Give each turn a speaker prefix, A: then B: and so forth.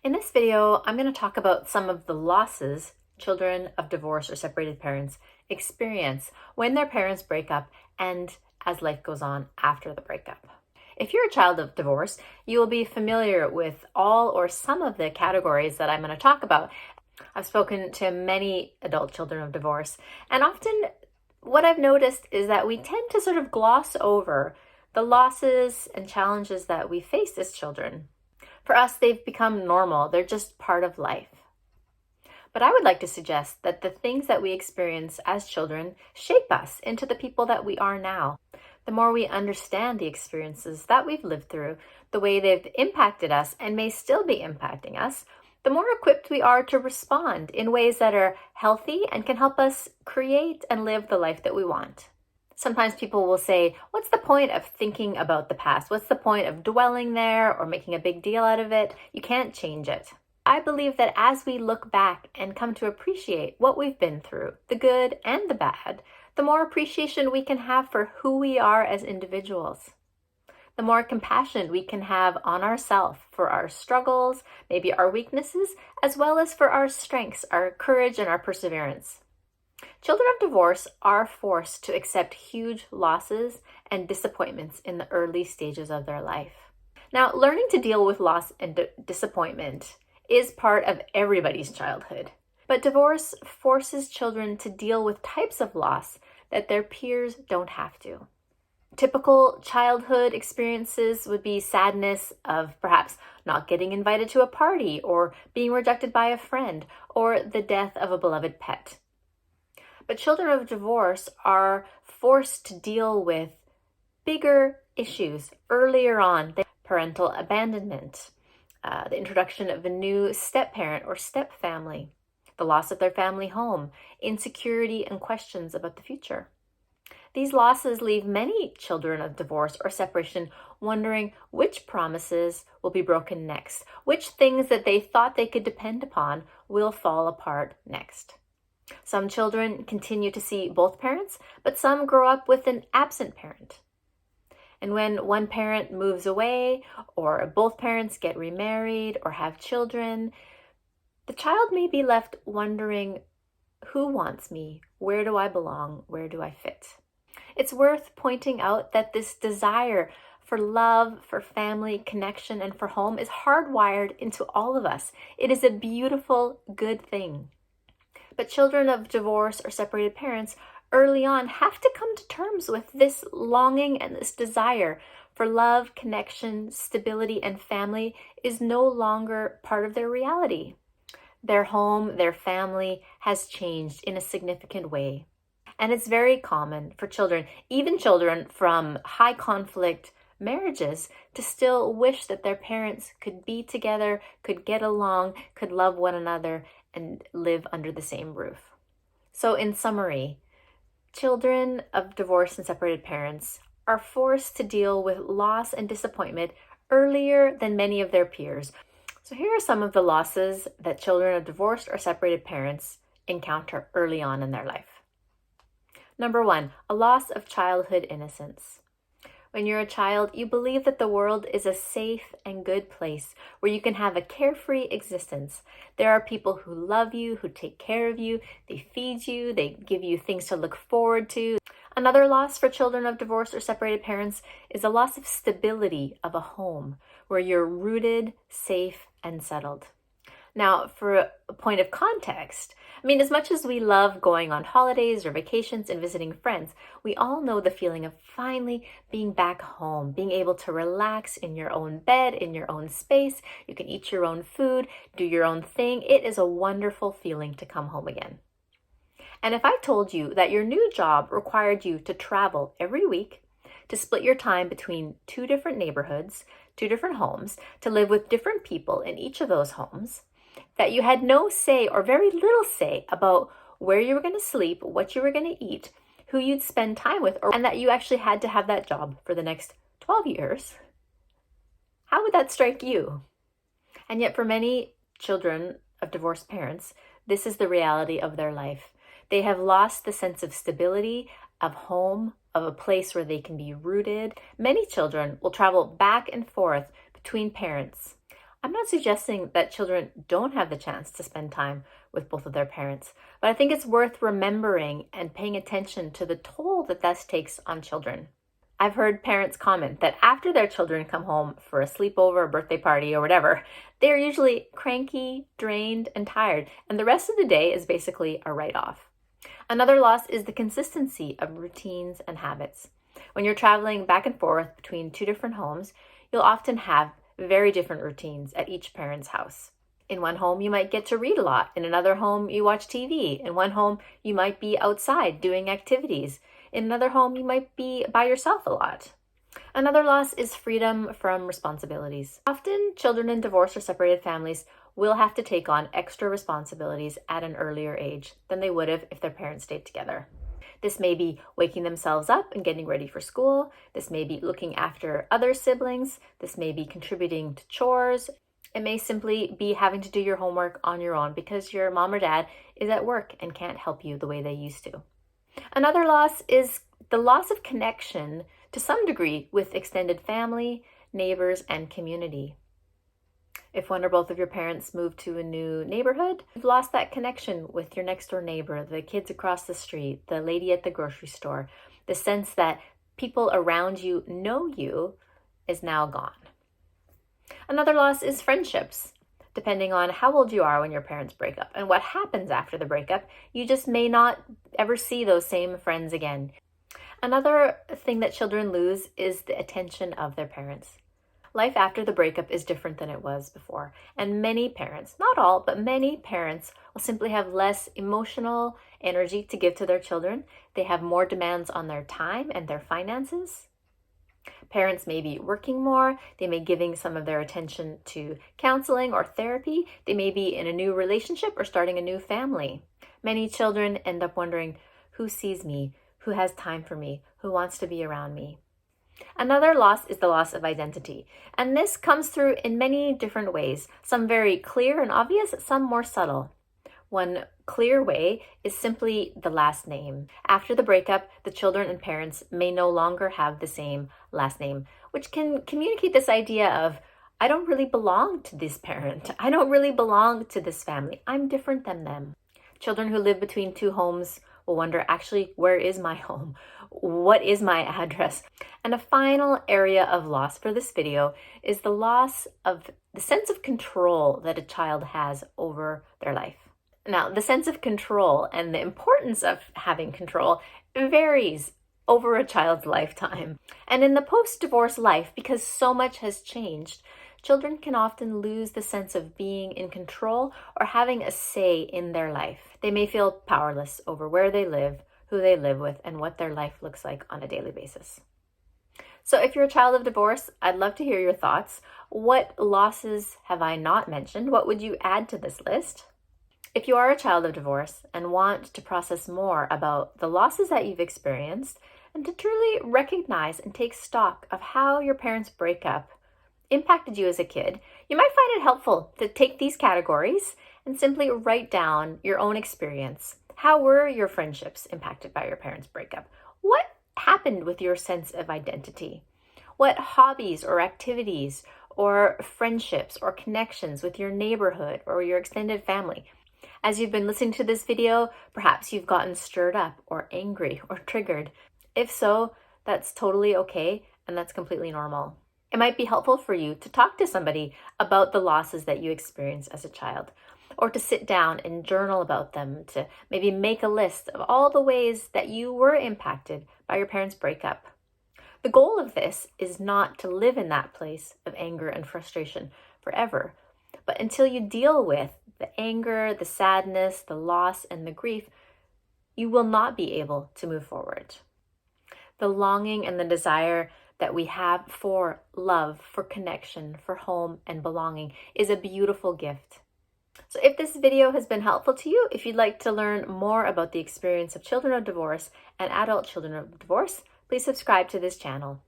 A: In this video, I'm going to talk about some of the losses children of divorced or separated parents experience when their parents break up and as life goes on after the breakup. If you're a child of divorce, you will be familiar with all or some of the categories that I'm going to talk about. I've spoken to many adult children of divorce, and often what I've noticed is that we tend to sort of gloss over the losses and challenges that we face as children. For us, they've become normal. They're just part of life. But I would like to suggest that the things that we experience as children shape us into the people that we are now. The more we understand the experiences that we've lived through, the way they've impacted us and may still be impacting us, the more equipped we are to respond in ways that are healthy and can help us create and live the life that we want. Sometimes people will say, what's the point of thinking about the past? What's the point of dwelling there or making a big deal out of it? You can't change it. I believe that as we look back and come to appreciate what we've been through, the good and the bad, the more appreciation we can have for who we are as individuals. The more compassion we can have on ourselves for our struggles, maybe our weaknesses, as well as for our strengths, our courage, and our perseverance. Children of divorce are forced to accept huge losses and disappointments in the early stages of their life. Now, learning to deal with loss and disappointment is part of everybody's childhood, but divorce forces children to deal with types of loss that their peers don't have to. Typical childhood experiences would be sadness of perhaps not getting invited to a party or being rejected by a friend or the death of a beloved pet. But children of divorce are forced to deal with bigger issues earlier on: parental abandonment, the introduction of a new step-parent or step-family, the loss of their family home, insecurity and questions about the future. These losses leave many children of divorce or separation wondering which promises will be broken next, which things that they thought they could depend upon will fall apart next. Some children continue to see both parents, but some grow up with an absent parent. And when one parent moves away, or both parents get remarried or have children, the child may be left wondering, who wants me? Where do I belong? Where do I fit? It's worth pointing out that this desire for love, for family, connection, and for home is hardwired into all of us. It is a beautiful, good thing. But children of divorce or separated parents early on have to come to terms with this longing, and this desire for love, connection, stability, and family is no longer part of their reality. Their home, their family has changed in a significant way. And it's very common for children, even children from high conflict marriages, to still wish that their parents could be together, could get along, could love one another, and live under the same roof. So in summary, children of divorced and separated parents are forced to deal with loss and disappointment earlier than many of their peers. So here are some of the losses that children of divorced or separated parents encounter early on in their life. Number 1, a loss of childhood innocence. When you're a child, you believe that the world is a safe and good place where you can have a carefree existence. There are people who love you, who take care of you, they feed you, they give you things to look forward to. Another loss for children of divorced or separated parents is a loss of stability of a home where you're rooted, safe, and settled. Now, for a point of context, as much as we love going on holidays or vacations and visiting friends, we all know the feeling of finally being back home, being able to relax in your own bed, in your own space. You can eat your own food, do your own thing. It is a wonderful feeling to come home again. And if I told you that your new job required you to travel every week, to split your time between 2 different neighborhoods, 2 different homes, to live with different people in each of those homes, that you had no say or very little say about where you were going to sleep, what you were going to eat, who you'd spend time with, and that you actually had to have that job for the next 12 years, how would that strike you? And yet for many children of divorced parents, this is the reality of their life. They have lost the sense of stability, of home, of a place where they can be rooted. Many children will travel back and forth between parents I'm not suggesting that children don't have the chance to spend time with both of their parents, but I think it's worth remembering and paying attention to the toll that this takes on children. I've heard parents comment that after their children come home for a sleepover, a birthday party, or whatever, they're usually cranky, drained, and tired, and the rest of the day is basically a write-off. Another loss is the consistency of routines and habits. When you're traveling back and forth between two different homes, you'll often have very different routines at each parent's house. In one home, you might get to read a lot. In another home, you watch TV. In one home, you might be outside doing activities. In another home, you might be by yourself a lot. Another loss is freedom from responsibilities. Often, children in divorced or separated families will have to take on extra responsibilities at an earlier age than they would have if their parents stayed together. This may be waking themselves up and getting ready for school. This may be looking after other siblings. This may be contributing to chores. It may simply be having to do your homework on your own because your mom or dad is at work and can't help you the way they used to. Another loss is the loss of connection to some degree with extended family, neighbors, and community. If one or both of your parents move to a new neighborhood, you've lost that connection with your next door neighbor, the kids across the street, the lady at the grocery store. The sense that people around you know you is now gone. Another loss is friendships. Depending on how old you are when your parents break up and what happens after the breakup, you just may not ever see those same friends again. Another thing that children lose is the attention of their parents. Life after the breakup is different than it was before, and many parents, not all, but many parents will simply have less emotional energy to give to their children. They have more demands on their time and their finances. Parents may be working more. They may be giving some of their attention to counseling or therapy. They may be in a new relationship or starting a new family. Many children end up wondering, who sees me? Who has time for me? Who wants to be around me? Another loss is the loss of identity, and this comes through in many different ways, some very clear and obvious, some more subtle. One clear way is simply the last name. After the breakup, the children and parents may no longer have the same last name, which can communicate this idea of, I don't really belong to this parent. I don't really belong to this family. I'm different than them. Children who live between two homes will wonder, actually, where is my home? What is my address? And a final area of loss for this video is the loss of the sense of control that a child has over their life. Now, the sense of control and the importance of having control varies over a child's lifetime. And in the post-divorce life, because so much has changed, children can often lose the sense of being in control or having a say in their life. They may feel powerless over where they live, who they live with, and what their life looks like on a daily basis. So if you're a child of divorce, I'd love to hear your thoughts. What losses have I not mentioned? What would you add to this list? If you are a child of divorce and want to process more about the losses that you've experienced and to truly recognize and take stock of how your parents' breakup impacted you as a kid, you might find it helpful to take these categories and simply write down your own experience. How were your friendships impacted by your parents' breakup? What happened with your sense of identity? What hobbies or activities or friendships or connections with your neighborhood or your extended family? As you've been listening to this video, perhaps you've gotten stirred up or angry or triggered. If so, that's totally okay and that's completely normal. It might be helpful for you to talk to somebody about the losses that you experienced as a child, or to sit down and journal about them, to maybe make a list of all the ways that you were impacted by your parents' breakup. The goal of this is not to live in that place of anger and frustration forever, but until you deal with the anger, the sadness, the loss, and the grief, you will not be able to move forward. The longing and the desire that we have for love, for connection, for home and belonging is a beautiful gift. So if this video has been helpful to you, if you'd like to learn more about the experience of children of divorce and adult children of divorce, please subscribe to this channel.